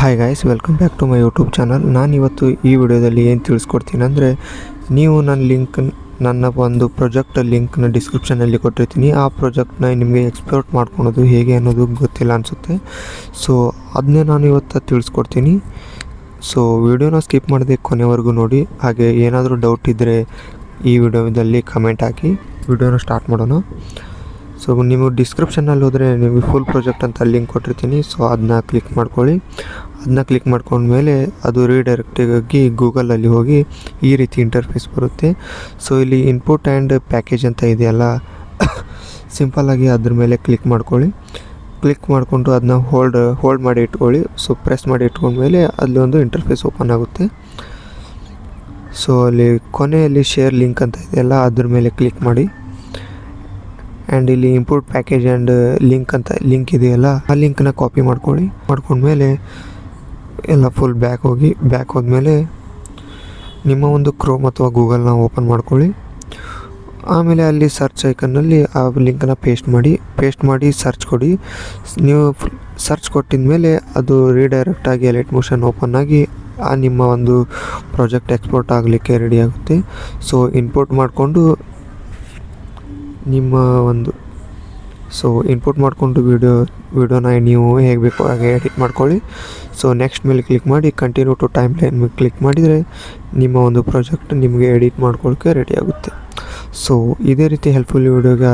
Hi guys, welcome back to my YouTube channel. ನಾನಿವತ್ತು ಈ ವಿಡಿಯೋದಲ್ಲಿ ಏನು ತಿಳಿಸ್ಕೊಡ್ತೀನಿ ಅಂದರೆ, ನೀವು ನನ್ನ ಒಂದು ಪ್ರಾಜೆಕ್ಟ್ ಲಿಂಕ್ನ ಡಿಸ್ಕ್ರಿಪ್ಷನಲ್ಲಿ ಕೊಟ್ಟಿರ್ತೀನಿ. ಆ ಪ್ರಾಜೆಕ್ಟ್ನ ನಿಮಗೆ ಎಕ್ಸ್ಪೋರ್ಟ್ ಮಾಡ್ಕೊಳೋದು ಹೇಗೆ ಅನ್ನೋದು ಗೊತ್ತಿಲ್ಲ ಅನಿಸುತ್ತೆ. ಸೊ ಅದನ್ನೇ ನಾನು ಇವತ್ತು ತಿಳಿಸ್ಕೊಡ್ತೀನಿ. ಸೊ ವಿಡಿಯೋನ ಸ್ಕಿಪ್ ಮಾಡದೆ ಕೊನೆವರೆಗೂ ನೋಡಿ. ಹಾಗೆ ಏನಾದರೂ ಡೌಟ್ ಇದ್ದರೆ ಈ ವಿಡಿಯೋದಲ್ಲಿ ಕಮೆಂಟ್ ಹಾಕಿ. ವಿಡಿಯೋನ ಸ್ಟಾರ್ಟ್ ಮಾಡೋಣ. ಸೊ ನೀವು ಡಿಸ್ಕ್ರಿಪ್ಷನಲ್ಲಿ ಹೋದರೆ ನೀವು ಫುಲ್ ಪ್ರಾಜೆಕ್ಟ್ ಅಂತ ಲಿಂಕ್ ಕೊಟ್ಟಿರ್ತೀನಿ. ಸೊ ಅದನ್ನ ಕ್ಲಿಕ್ ಮಾಡ್ಕೊಳ್ಳಿ. ಅದನ್ನ ಕ್ಲಿಕ್ ಮಾಡ್ಕೊಂಡ್ಮೇಲೆ ಅದು ರೀಡೈರೆಕ್ಟಾಗಿ ಗೂಗಲಲ್ಲಿ ಹೋಗಿ ಈ ರೀತಿ ಇಂಟರ್ಫೇಸ್ ಬರುತ್ತೆ. ಸೊ ಇಲ್ಲಿ ಇನ್ಪುಟ್ ಆ್ಯಂಡ್ ಪ್ಯಾಕೇಜ್ ಅಂತ ಇದೆಯಲ್ಲ, ಸಿಂಪಲ್ಲಾಗಿ ಅದ್ರ ಮೇಲೆ ಕ್ಲಿಕ್ ಮಾಡ್ಕೊಳ್ಳಿ. ಕ್ಲಿಕ್ ಮಾಡಿಕೊಂಡು ಅದನ್ನ ಹೋಲ್ಡ್ ಮಾಡಿ ಇಟ್ಕೊಳ್ಳಿ. ಸೊ ಪ್ರೆಸ್ ಮಾಡಿ ಇಟ್ಕೊಂಡ್ಮೇಲೆ ಅಲ್ಲಿ ಒಂದು ಇಂಟರ್ಫೇಸ್ ಓಪನ್ ಆಗುತ್ತೆ. ಸೊ ಅಲ್ಲಿ ಕೊನೆಯಲ್ಲಿ ಶೇರ್ ಲಿಂಕ್ ಅಂತ ಇದೆಯಲ್ಲ, ಅದ್ರ ಮೇಲೆ ಕ್ಲಿಕ್ ಮಾಡಿ. ಆ್ಯಂಡ್ ಇಲ್ಲಿ ಇಂಪೋರ್ಟ್ ಪ್ಯಾಕೇಜ್ ಆ್ಯಂಡ್ ಲಿಂಕ್ ಇದೆಯಲ್ಲ, ಆ ಲಿಂಕ್ನ ಕಾಪಿ ಮಾಡ್ಕೊಂಡ್ಮೇಲೆ ಎಲ್ಲ ಫುಲ್ ಬ್ಯಾಕ್ ಹೋದ್ಮೇಲೆ ನಿಮ್ಮ ಒಂದು ಕ್ರೋಮ್ ಅಥವಾ ಗೂಗಲ್ನ ಓಪನ್ ಮಾಡ್ಕೊಳ್ಳಿ. ಆಮೇಲೆ ಅಲ್ಲಿ ಸರ್ಚ್ ಐಕನ್ನಲ್ಲಿ ಆ ಲಿಂಕನ್ನ ಪೇಸ್ಟ್ ಮಾಡಿ ಸರ್ಚ್ ಕೊಡಿ. ನೀವು ಸರ್ಚ್ ಕೊಟ್ಟಿದ ಮೇಲೆ ಅದು ರೀಡೈರೆಕ್ಟಾಗಿ ಎಲೈಟ್ ಮೋಷನ್ ಓಪನ್ ಆಗಿ ನಿಮ್ಮ ಒಂದು ಪ್ರಾಜೆಕ್ಟ್ ಎಕ್ಸ್ಪೋರ್ಟ್ ಆಗಲಿಕ್ಕೆ ರೆಡಿ ಆಗುತ್ತೆ. ಸೊ ಇಂಪೋರ್ಟ್ ಮಾಡಿಕೊಂಡು ಇಂಪೋರ್ಟ್ ಮಾಡಿಕೊಂಡು ವಿಡಿಯೋನ ನೀವು ಹೇಗೆ ಬೇಕೋ ಹಾಗೆ ಎಡಿಟ್ ಮಾಡ್ಕೊಳ್ಳಿ. ಸೊ ನೆಕ್ಸ್ಟ್ ಮೇಲೆ ಕ್ಲಿಕ್ ಮಾಡಿ ಕಂಟಿನ್ಯೂ ಟು ಟೈಮ್ ಲೈನ್ ಮೇಲೆ ಕ್ಲಿಕ್ ಮಾಡಿದರೆ ನಿಮ್ಮ ಒಂದು ಪ್ರಾಜೆಕ್ಟ್ ನಿಮಗೆ ಎಡಿಟ್ ಮಾಡ್ಕೊಳ್ಳೋಕ್ಕೆ ರೆಡಿ ಆಗುತ್ತೆ. ಸೊ ಇದೇ ರೀತಿ ಹೆಲ್ಪ್ಫುಲ್ ವಿಡಿಯೋಗೆ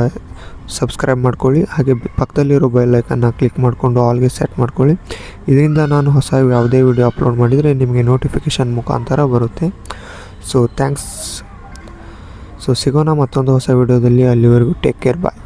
ಸಬ್ಸ್ಕ್ರೈಬ್ ಮಾಡ್ಕೊಳ್ಳಿ. ಹಾಗೆ ಪಕ್ಕದಲ್ಲಿರೋ ಬೆಲ್ ಐಕನ್ನ ಕ್ಲಿಕ್ ಮಾಡಿಕೊಂಡು ಆಲ್ಗೆ ಸೆಟ್ ಮಾಡ್ಕೊಳ್ಳಿ. ಇದರಿಂದ ನಾನು ಹೊಸ ಯಾವುದೇ ವಿಡಿಯೋ ಅಪ್ಲೋಡ್ ಮಾಡಿದರೆ ನಿಮಗೆ ನೋಟಿಫಿಕೇಷನ್ ಮುಖಾಂತರ ಬರುತ್ತೆ. So thanks. ಸೊ ಸಿಗೋಣ ಮತ್ತೊಂದು ಹೊಸ ವಿಡಿಯೋದಲ್ಲಿ. ಅಲ್ಲಿವರೆಗೂ ಟೇಕ್ ಕೇರ್, ಬಾಯ್.